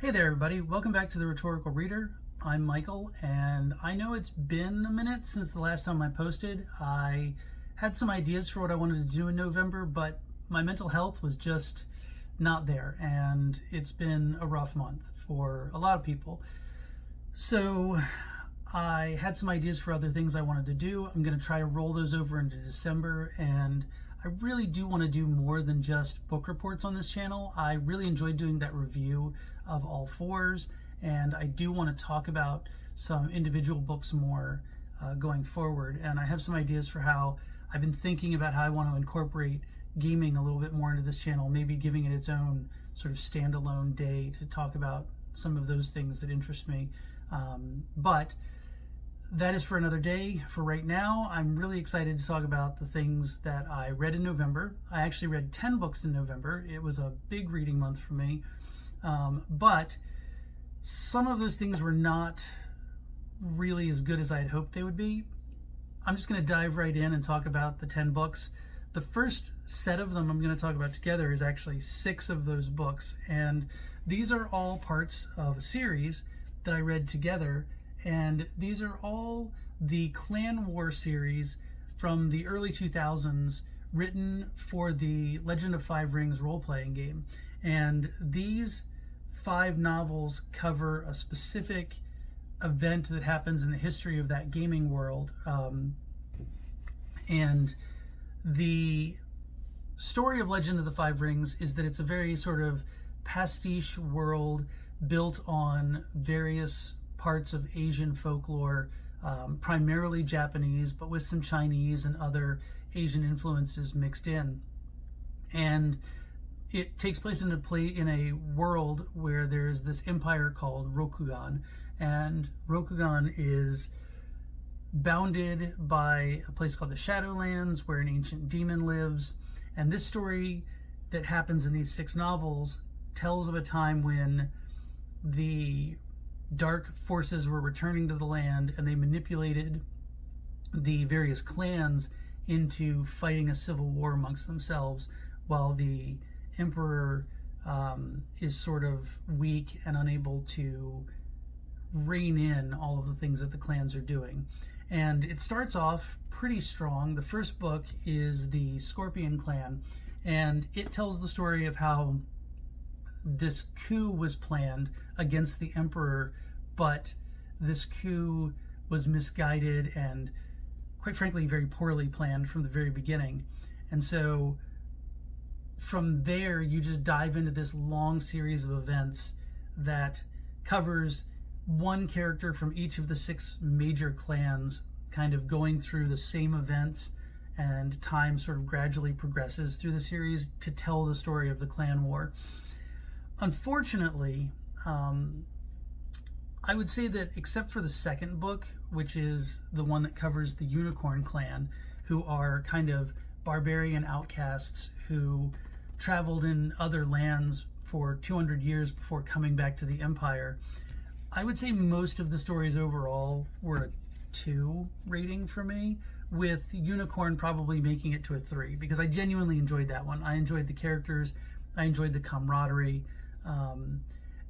Hey there, everybody. Welcome back to The Rhetorical Reader. I'm Michael, and I know it's been a minute since the last time I posted. I had some ideas for what I wanted to do in November, but my mental health was just not there, and it's been a rough month for a lot of people. So I had some ideas for other things I wanted to do. I'm going to try to roll those over into December, and I really do want to do more than just book reports on this channel. I really enjoyed doing that review of All Fours, and I do want to talk about some individual books more going forward. And I have some ideas for how I've been thinking about how I want to incorporate gaming a little bit more into this channel, maybe giving it its own sort of standalone day to talk about some of those things that interest me. But that is for another day. For right now, I'm really excited to talk about the things that I read in November. I actually read 10 books in November. It was a big reading month for me. But some of those things were not really as good as I had hoped they would be. I'm just going to dive right in and talk about the 10 books. The first set of them I'm going to talk about together is actually 6 of those books. And these are all parts of a series that I read together. And these are all the Clan War series from the early 2000s, written for the Legend of Five Rings role-playing game. And these 5 novels cover a specific event that happens in the history of that gaming world. And the story of Legend of the Five Rings is that it's a very sort of pastiche world built on various parts of Asian folklore, primarily Japanese, but with some Chinese and other Asian influences mixed in. And it takes place in a world where there's this empire called Rokugan, and Rokugan is bounded by a place called the Shadowlands, where an ancient demon lives. And this story that happens in these 6 novels tells of a time when the dark forces were returning to the land, and they manipulated the various clans into fighting a civil war amongst themselves, while the emperor is sort of weak and unable to rein in all of the things that the clans are doing. And it starts off pretty strong. The first book is the Scorpion clan, and it tells the story of how this coup was planned against the emperor, but this coup was misguided and, quite frankly, very poorly planned from the very beginning. And so from there, you just dive into this long series of events that covers one character from each of the 6 major clans kind of going through the same events, and time sort of gradually progresses through the series to tell the story of the clan war. Unfortunately, I would say that except for the second book, which is the one that covers the Unicorn clan, who are kind of barbarian outcasts who traveled in other lands for 200 years before coming back to the Empire, I would say most of the stories overall were a 2 rating for me, with Unicorn probably making it to a 3, because I genuinely enjoyed that one. I enjoyed the characters, I enjoyed the camaraderie.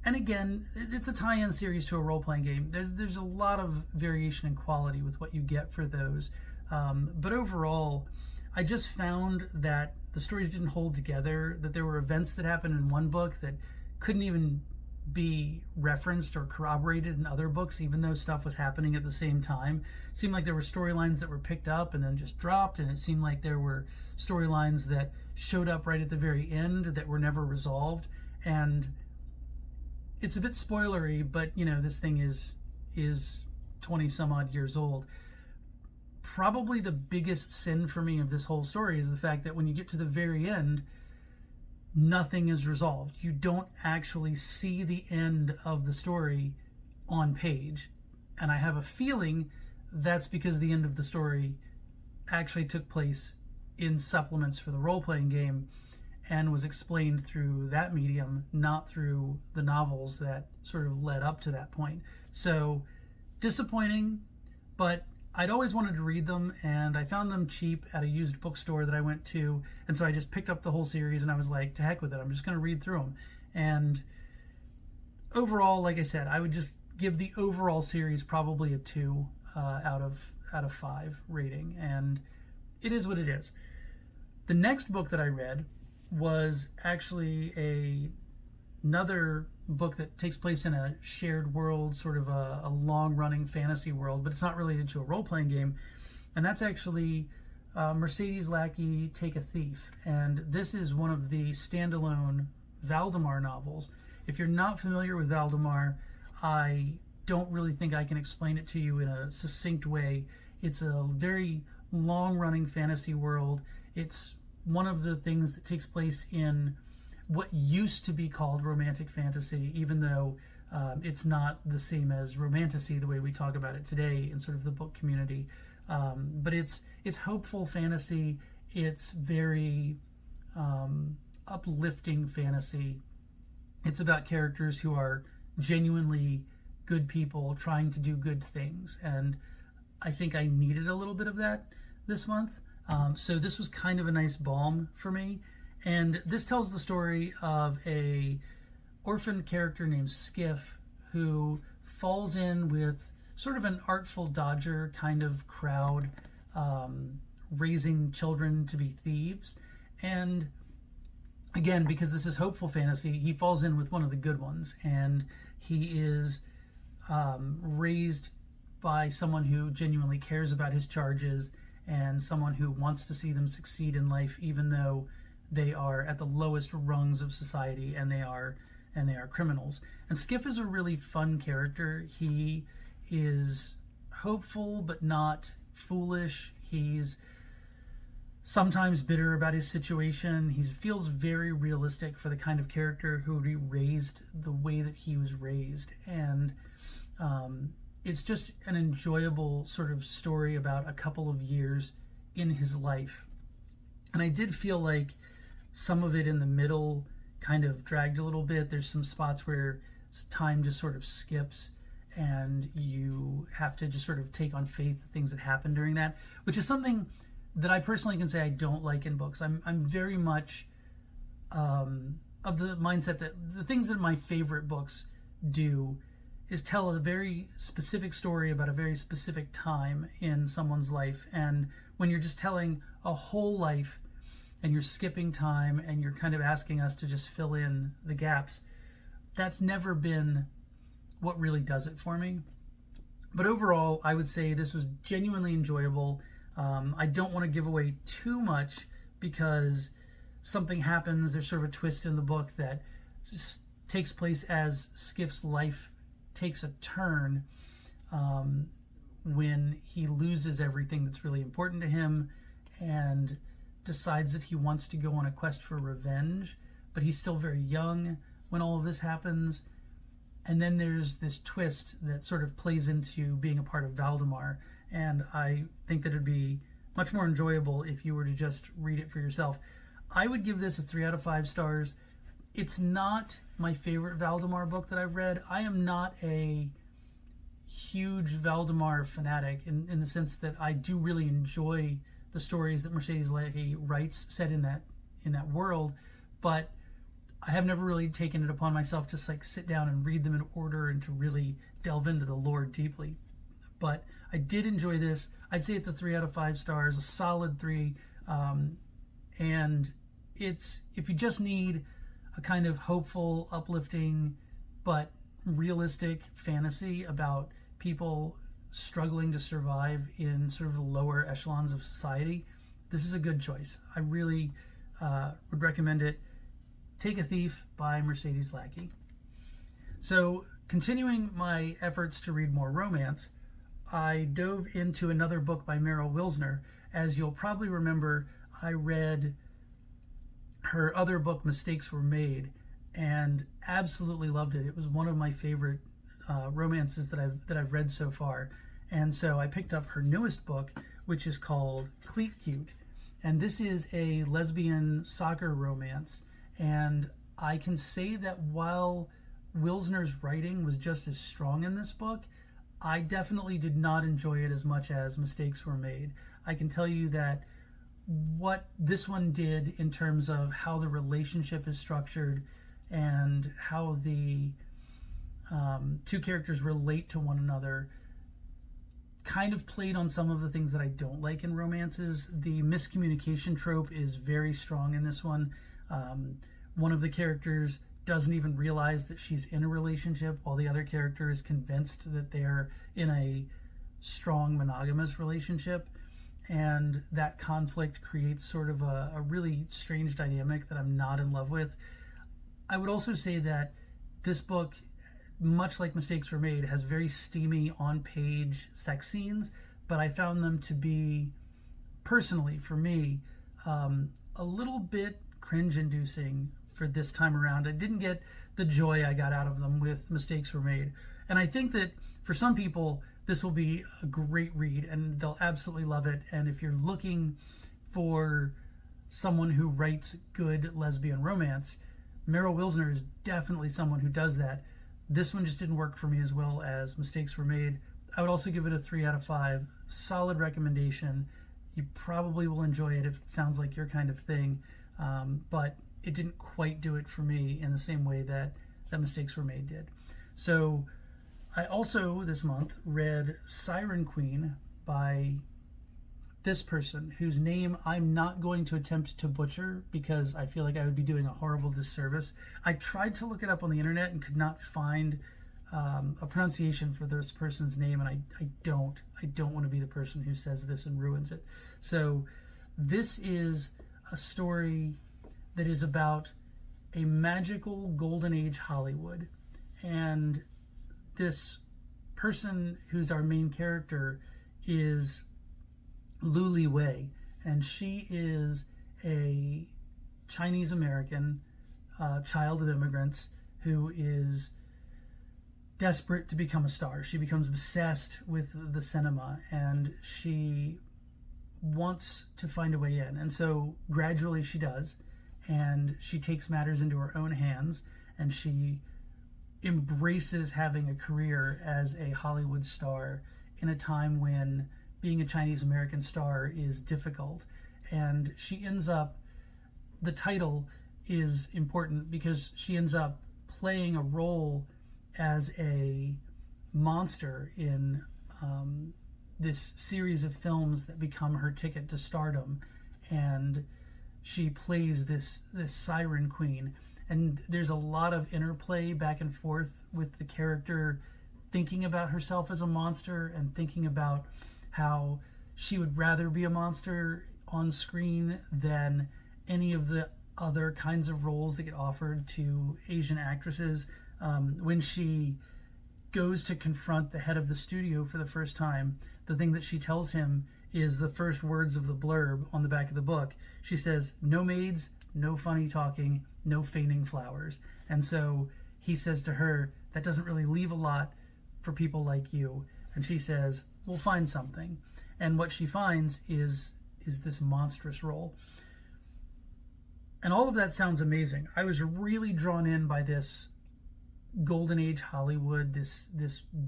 And again, it's a tie-in series to a role-playing game. There's a lot of variation in quality with what you get for those. But overall, I just found that the stories didn't hold together, that there were events that happened in one book that couldn't even be referenced or corroborated in other books, even though stuff was happening at the same time. It seemed like there were storylines that were picked up and then just dropped, and it seemed like there were storylines that showed up right at the very end that were never resolved. And it's a bit spoilery, but you know, this thing is 20 some odd years old. Probably the biggest sin for me of this whole story is the fact that when you get to the very end, nothing is resolved. You don't actually see the end of the story on page. And I have a feeling that's because the end of the story actually took place in supplements for the role-playing game and was explained through that medium, not through the novels that sort of led up to that point. So disappointing, but I'd always wanted to read them, and I found them cheap at a used bookstore that I went to, and so I just picked up the whole series, and I was like, to heck with it, I'm just going to read through them. And overall, like I said, I would just give the overall series probably a 2 out of 5 rating, and it is what it is. The next book that I read was actually another book that takes place in a shared world, sort of a long-running fantasy world, but it's not related to a role-playing game, and that's actually Mercedes Lackey, Take a Thief. And this is one of the standalone Valdemar novels. If you're not familiar with Valdemar, I don't really think I can explain it to you in a succinct way. It's a very long-running fantasy world. It's one of the things that takes place in what used to be called romantic fantasy, even though it's not the same as romantasy the way we talk about it today in sort of the book community. But it's hopeful fantasy. It's very uplifting fantasy. It's about characters who are genuinely good people trying to do good things, and I think I needed a little bit of that this month. So this was kind of a nice balm for me. And this tells the story of a orphan character named Skiff who falls in with sort of an Artful Dodger kind of crowd, raising children to be thieves. And again, because this is hopeful fantasy, he falls in with one of the good ones, and he is raised by someone who genuinely cares about his charges and someone who wants to see them succeed in life, even though they are at the lowest rungs of society and they are criminals. And Skiff is a really fun character. He is hopeful but not foolish. He's sometimes bitter about his situation. He feels very realistic for the kind of character who would be raised the way that he was raised. And it's just an enjoyable sort of story about a couple of years in his life. And I did feel like some of it in the middle kind of dragged a little bit. There's some spots where time just sort of skips and you have to just sort of take on faith the things that happen during that, which is something that I personally can say I don't like in books. I'm very much of the mindset that the things that my favorite books do is tell a very specific story about a very specific time in someone's life. And when you're just telling a whole life and you're skipping time and you're kind of asking us to just fill in the gaps, that's never been what really does it for me. But overall, I would say this was genuinely enjoyable. I don't want to give away too much because something happens. There's sort of a twist in the book that just takes place as Skiff's life takes a turn when he loses everything that's really important to him and decides that he wants to go on a quest for revenge, but he's still very young when all of this happens. And then there's this twist that sort of plays into being a part of Valdemar, and I think that it'd be much more enjoyable if you were to just read it for yourself. I would give this a 3 out of 5 stars. It's not my favorite Valdemar book that I've read. I am not a huge Valdemar fanatic in the sense that I do really enjoy the stories that Mercedes Lackey writes set in that world, but I have never really taken it upon myself to like sit down and read them in order and to really delve into the lore deeply. But I did enjoy this. I'd say it's a 3 out of 5 stars, a solid 3. And it's, if you just need a kind of hopeful, uplifting, but realistic fantasy about people struggling to survive in sort of the lower echelons of society, this is a good choice. I really would recommend it. Take a Thief by Mercedes Lackey. So, continuing my efforts to read more romance, I dove into another book by Meryl Wilsner. As you'll probably remember, I read her other book, Mistakes Were Made, and absolutely loved it. It was one of my favorite romances that I've read so far. And so I picked up her newest book, which is called Cleat Cute. And this is a lesbian soccer romance. And I can say that while Wilsner's writing was just as strong in this book, I definitely did not enjoy it as much as Mistakes Were Made. I can tell you that what this one did in terms of how the relationship is structured and how the two characters relate to one another, kind of played on some of the things that I don't like in romances. The miscommunication trope is very strong in this one. One of the characters doesn't even realize that she's in a relationship, while the other character is convinced that they're in a strong monogamous relationship. And that conflict creates sort of a really strange dynamic that I'm not in love with. I would also say that this book, much like Mistakes Were Made, has very steamy on-page sex scenes, but I found them to be, personally for me, a little bit cringe-inducing for this time around. I didn't get the joy I got out of them with Mistakes Were Made. And I think that for some people, this will be a great read and they'll absolutely love it. And if you're looking for someone who writes good lesbian romance, Meryl Wilsner is definitely someone who does that. This one just didn't work for me as well as Mistakes Were Made. I would also give it a 3 out of 5. Solid recommendation. You probably will enjoy it if it sounds like your kind of thing, but it didn't quite do it for me in the same way that Mistakes Were Made did. So I also, this month, read Siren Queen by this person, whose name I'm not going to attempt to butcher because I feel like I would be doing a horrible disservice. I tried to look it up on the internet and could not find a pronunciation for this person's name, and I don't want to be the person who says this and ruins it. So this is a story that is about a magical golden age Hollywood, and this person who's our main character is Luli Wei, and she is a Chinese American child of immigrants who is desperate to become a star. She becomes obsessed with the cinema and she wants to find a way in, and so gradually she does, and she takes matters into her own hands and she embraces having a career as a Hollywood star in a time when being a Chinese American star is difficult. And she ends up, the title is important because she ends up playing a role as a monster in this series of films that become her ticket to stardom. And she plays this Siren Queen, and there's a lot of interplay back and forth with the character thinking about herself as a monster and thinking about how she would rather be a monster on screen than any of the other kinds of roles that get offered to Asian actresses. When she goes to confront the head of the studio for the first time, the thing that she tells him is the first words of the blurb on the back of the book. She says, "No maids, no funny talking, no feigning flowers." And so he says to her, that doesn't really leave a lot for people like you. And she says, we'll find something. And what she finds is this monstrous role. And all of that sounds amazing. I was really drawn in by this golden age Hollywood, this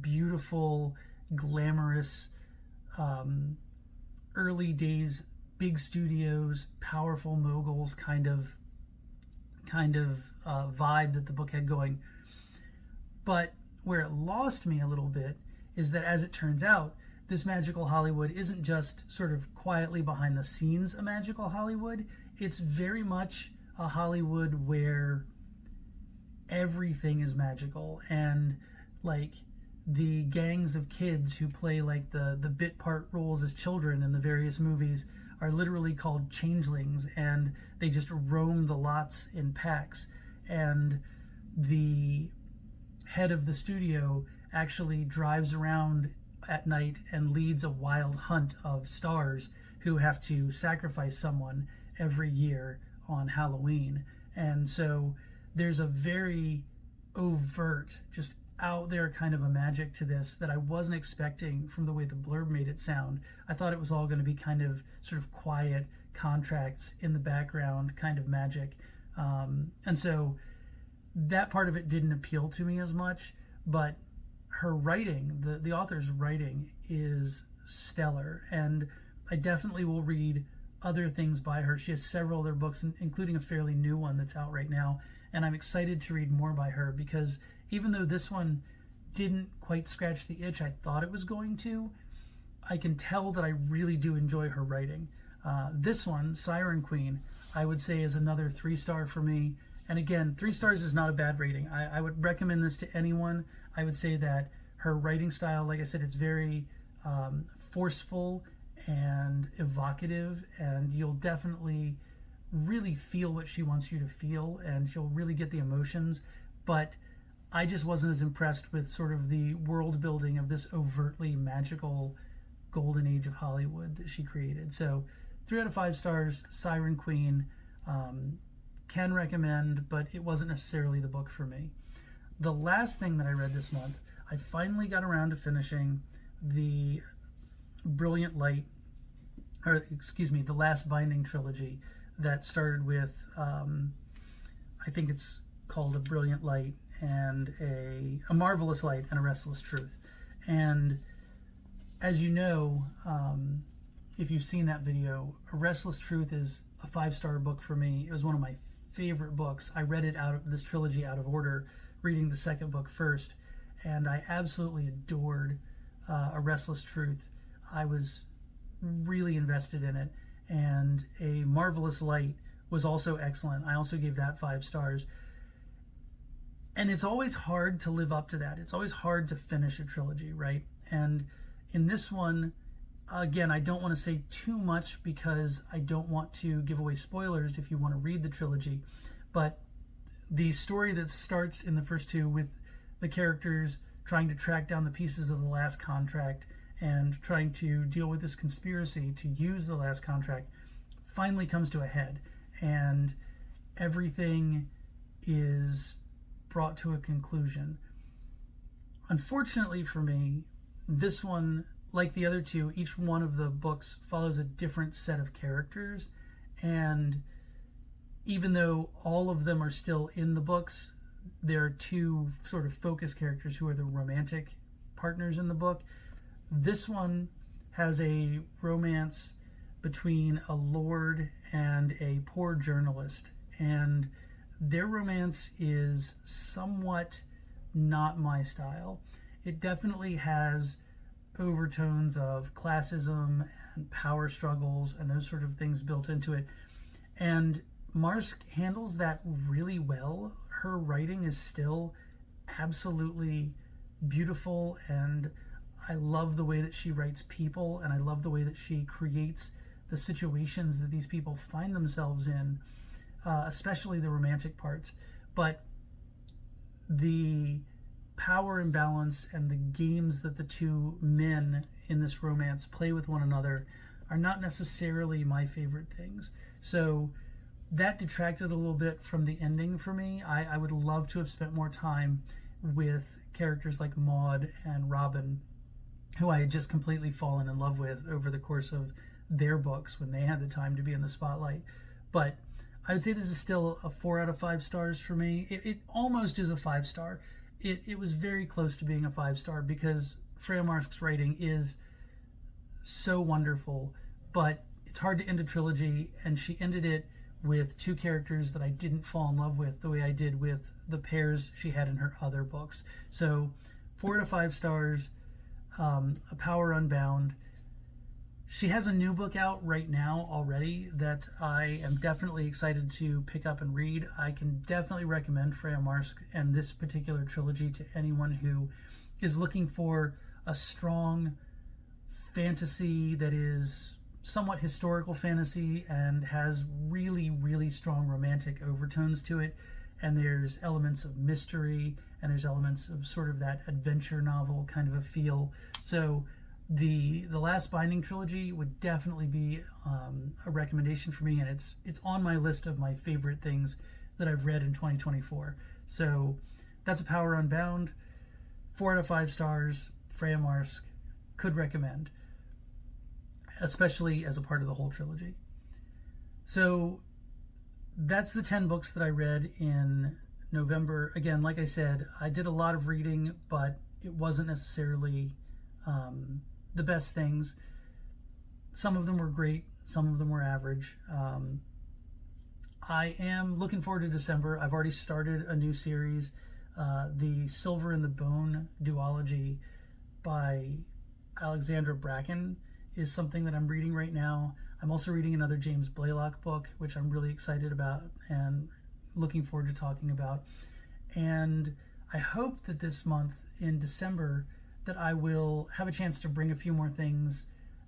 beautiful, glamorous, early days, big studios, powerful moguls kind of vibe that the book had going. But where it lost me a little bit is that, as it turns out, this magical Hollywood isn't just sort of quietly behind the scenes a magical Hollywood. It's very much a Hollywood where everything is magical, and like the gangs of kids who play like the bit part roles as children in the various movies are literally called changelings, and they just roam the lots in packs. And the head of the studio actually drives around at night and leads a wild hunt of stars who have to sacrifice someone every year on Halloween. And so there's a very overt, just out there kind of a magic to this that I wasn't expecting from the way the blurb made it sound. I thought it was all going to be kind of sort of quiet contracts in the background kind of magic. And so that part of it didn't appeal to me as much, but her writing, the author's writing, is stellar, and I definitely will read other things by her. She has several other books, including a fairly new one that's out right now, and I'm excited to read more by her, because even though this one didn't quite scratch the itch I thought it was going to, I can tell that I really do enjoy her writing. This one, Siren Queen, I would say is another 3-star for me. And again, 3 stars is not a bad rating. I would recommend this to anyone. I would say that her writing style, like I said, is very forceful and evocative, and you'll definitely really feel what she wants you to feel, and she'll really get the emotions. But I just wasn't as impressed with sort of the world building of this overtly magical golden age of Hollywood that she created. So 3 out of 5 stars, Siren Queen. Can recommend, but it wasn't necessarily the book for me. The last thing that I read this month, I finally got around to finishing the Brilliant Light, or excuse me, the Last Binding trilogy that started with, I think it's called A Brilliant Light and a Marvelous Light and A Restless Truth. And as you know, if you've seen that video, A Restless Truth is a 5-star book for me. It was one of my favorite books. I read it out of this trilogy out of order, reading the second book first, and I absolutely adored A Restless Truth. I was really invested in it, and A Marvelous Light was also excellent. I also gave that 5 stars. And it's always hard to live up to that. It's always hard to finish a trilogy, right? And in this one, again, I don't want to say too much because I don't want to give away spoilers if you want to read the trilogy, but the story that starts in the first 2 with the characters trying to track down the pieces of the last contract and trying to deal with this conspiracy to use the last contract finally comes to a head, and everything is brought to a conclusion. Unfortunately for me, this one, like the other 2, each one of the books follows a different set of characters, and even though all of them are still in the books, there are 2 sort of focus characters who are the romantic partners in the book. This one has a romance between a lord and a poor journalist, and their romance is somewhat not my style. It definitely has overtones of classism and power struggles and those sort of things built into it, and Marsk handles that really well. Her writing is still absolutely beautiful, and I love the way that she writes people, and I love the way that she creates the situations that these people find themselves in, especially the romantic parts. But the power imbalance and the games that the 2 men in this romance play with one another are not necessarily my favorite things. So that detracted a little bit from the ending for me. I would love to have spent more time with characters like Maud and Robin, who I had just completely fallen in love with over the course of their books when they had the time to be in the spotlight. But I would say this is still a 4 out of 5 stars for me. It almost is a 5-star. It was very close to being a 5-star because Freya Marsk's writing is so wonderful, but it's hard to end a trilogy, and she ended it with 2 characters that I didn't fall in love with the way I did with the pairs she had in her other books. So 4 out of 5 stars, A Power Unbound. She has a new book out right now already that I am definitely excited to pick up and read. I can definitely recommend Freya Marsk and this particular trilogy to anyone who is looking for a strong fantasy that is somewhat historical fantasy and has really, really strong romantic overtones to it. And there's elements of mystery, and there's elements of sort of that adventure novel kind of a feel. So the Last Binding trilogy would definitely be a recommendation for me, and it's on my list of my favorite things that I've read in 2024. So that's A Power Unbound, 4 out of 5 stars, Freya Marsk, could recommend, especially as a part of the whole trilogy. So that's the 10 books that I read in November. Again, like I said, I did a lot of reading, but it wasn't necessarily the best things. Some of them were great, some of them were average. I am looking forward to December. I've already started a new series, the Silver and the Bone duology by Alexandra Bracken is something that I'm reading right now. I'm also reading another James Blaylock book, which I'm really excited about and looking forward to talking about. And I hope that this month in December that I will have a chance to bring a few more things,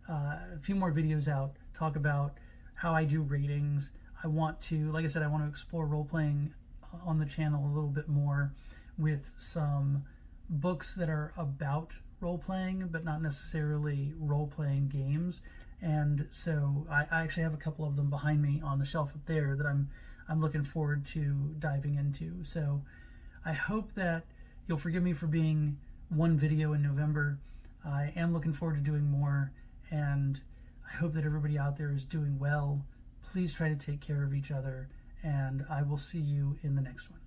a few more videos out, talk about how I do ratings. I want to, like I said, I want to explore role-playing on the channel a little bit more with some books that are about role-playing but not necessarily role-playing games. And so I actually have a couple of them behind me on the shelf up there that I'm looking forward to diving into. So I hope that you'll forgive me for being one video in November. I am looking forward to doing more, and I hope that everybody out there is doing well. Please try to take care of each other, and I will see you in the next one.